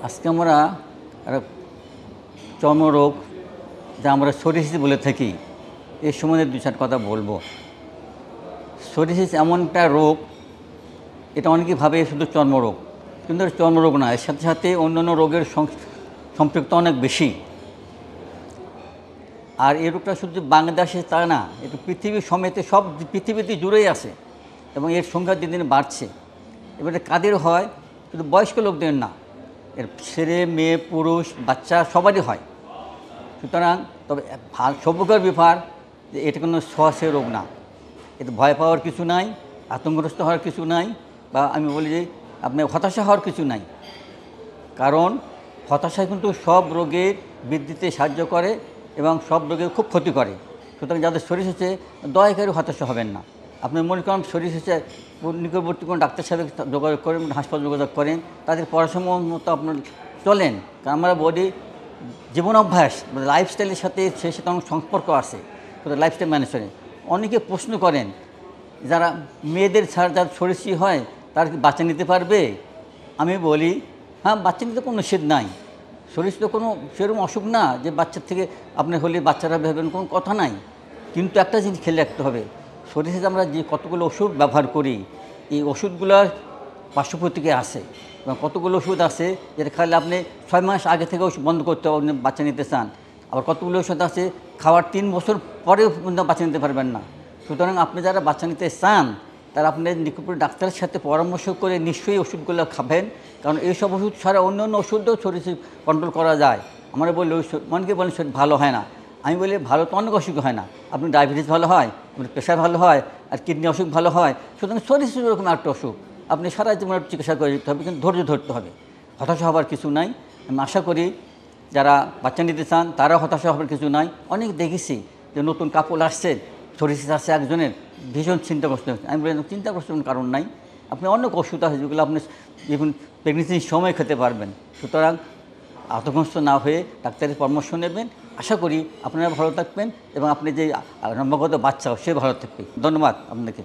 আজকে আমরা একটা চর্মরোগ যা আমরা সোরিয়াসিস বলে থাকি এই সম্বন্ধে দু চার কথা বলবো। সোরিয়াসিস এমন একটা রোগ, এটা অনেকেই ভাবে শুধু চর্মরোগ, কিন্তু এটা চর্মরোগ না, এর সাথে সাথে অন্যান্য রোগের সম্পৃক্ত অনেক বেশি। আর এই রোগটা শুধু বাংলাদেশে তা না, এটা পৃথিবীর সমেতে সব পৃথিবীতে জুড়েই আছে এবং এর সংখ্যা দিন দিন বাড়ছে। এবারে কাদের হয়? শুধু বয়স্ক লোকদের না, এর ছেলে মেয়ে পুরুষ বাচ্চা সবারই হয়। সুতরাং তবে সৌভাগ্যের ব্যাপার যে এটা কোনো সহজে রোগ না, এতে ভয় পাওয়ার কিছু নাই, আতঙ্কগ্রস্ত হওয়ার কিছু নাই, বা আমি বলি যে আপনার হতাশা হওয়ার কিছু নাই। কারণ হতাশা কিন্তু সব রোগের বৃদ্ধিতে সাহায্য করে এবং সব রোগের খুব ক্ষতি করে। সুতরাং যাদের শরীর হচ্ছে দয়া করে হতাশা হবেন না। আপনি মনে করেন শরীর হচ্ছে নিকটবর্তী কোনো ডাক্তার সাহেবের যোগাযোগ করেন, হাসপাতাল যোগাযোগ করেন, তাদের পড়াশোনা মতো আপনার চলেন। কারণ আমরা বলি জীবন অভ্যাস লাইফস্টাইলের সাথে সে সাথে অনেক সম্পর্ক আছে। লাইফস্টাইল ম্যানেজ করেন। অনেকে প্রশ্ন করেন যারা মেয়েদের ছাড়া যার শরীর হয় তারা কি বাচ্চা নিতে পারবে? আমি বলি হ্যাঁ, বাচ্চা নিতে কোনো নিষেধ নাই। শরীর তো কোনো সেরকম অসুখ না যে বাচ্চার থেকে আপনি হলে বাচ্চারা ভেবেন, কোনো কথা নাই। কিন্তু একটা জিনিস খেয়াল রাখতে হবে, শরীরে আমরা যে কতগুলো ওষুধ ব্যবহার করি, এই ওষুধগুলোর পার্শ্ব প্রতিক্রিয়া আছে এবং কতগুলো ওষুধ আছে যেটা খাইলে আপনি 6 মাস আগে থেকে ওষুধ বন্ধ করতে হবে, বাচ্চা নিতে চান। আবার কতগুলো ওষুধ আছে খাওয়ার 3 বছর পরেও বাচ্চা নিতে পারবেন না। সুতরাং আপনি যারা বাচ্চা নিতে চান তারা আপনার নিকটবর্তী ডাক্তারের সাথে পরামর্শ করে নিশ্চয়ই ওষুধগুলো খাবেন। কারণ এইসব ওষুধ ছাড়া অন্য অন্য ওষুধও শরীর কন্ট্রোল করা যায়। আমরা বলি অনেকে বলেন শরীর ভালো হয় না। আমি বলি ভালো তো অনেক অসুখ হয় না। আপনি ডায়াবেটিস ভালো হয়, আপনার প্রেশার ভালো হয়, আর কিডনি অসুখ ভালো হয়। সুতরাং শরীর এরকম একটা অসুখ, আপনি সারা জীবন চিকিৎসা করে দিতে হবে, কিন্তু ধৈর্য ধরতে হবে। হতাশা হবার কিছু নাই। আমি আশা করি যারা বাচ্চা নিতে চান তারা হতাশা হবার কিছু নাই। অনেক দেখেছি যে নতুন কাপড় আসছে, সোরিয়াসিস আসছে একজনের, ভীষণ চিন্তাগ্রস্ত হচ্ছে। আমি বলি চিন্তাগ্রস্ত কোনো কারণ নাই, আপনি অনেক ওষুধ আছে যেগুলো আপনি যখন প্রেগনেন্সির সময় খেতে পারবেন। সুতরাং আতঙ্কগ্রস্ত না হয়ে ডাক্তারের পরামর্শ নেবেন। আশা করি আপনারা ভালো থাকবেন এবং আপনি যে নবাগত বাচ্চাও সে ভালো থাকবে। ধন্যবাদ আপনাকে।